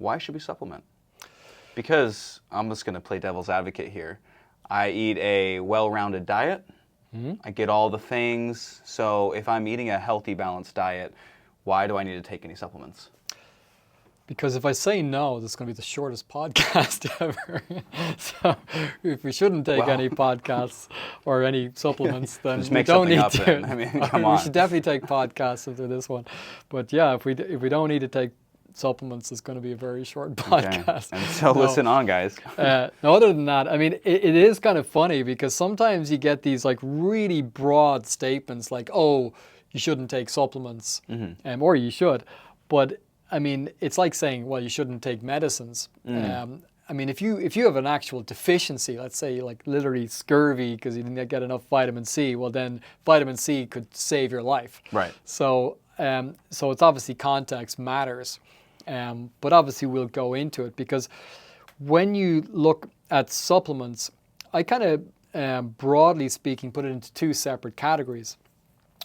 why should we supplement? Because I'm just going to play devil's advocate here. I eat a well-rounded diet. I get all the things. So if I'm eating a healthy, balanced diet, why do I need to take any supplements? Because if I say no, this is going to be the shortest podcast ever. So if we shouldn't take any podcasts or any supplements, then just we make don't something need up to. then. I mean, come on. We should definitely take podcasts after this one. But yeah, if we don't need to take supplements, it's going to be a very short podcast. Okay. And so listen on, guys. No, other than that, I mean, it is kind of funny because sometimes you get these like really broad statements like, oh, you shouldn't take supplements, or you should. But I mean, it's like saying, well, you shouldn't take medicines. I mean, if you have an actual deficiency, let's say like literally scurvy because you didn't get enough vitamin C, well then vitamin C could save your life. Right. So it's obviously context matters, but obviously we'll go into it because when you look at supplements, I kind of broadly speaking put it into two separate categories.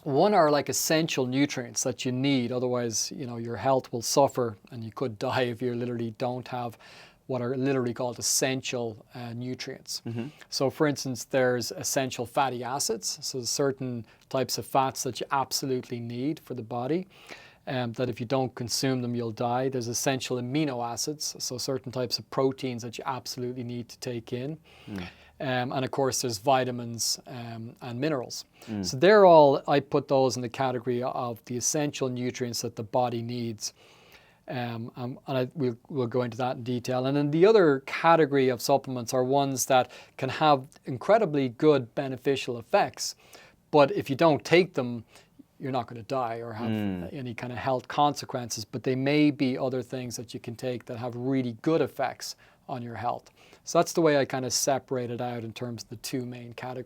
One are like essential nutrients that you need, otherwise, your health will suffer and you could die if you literally don't have what are literally called essential nutrients. So for instance, there's essential fatty acids, so certain types of fats that you absolutely need for the body, that if you don't consume them, you'll die. There's essential amino acids, so certain types of proteins that you absolutely need to take in. And of course, there's vitamins and minerals. So they're all, I put those in the category of the essential nutrients that the body needs. We'll go into that in detail. And then the other category of supplements are ones that can have incredibly good beneficial effects. But if you don't take them, you're not going to die or have any kind of health consequences. But they may be other things that you can take that have really good effects on your health. So that's the way I kind of separate it out in terms of the two main categories.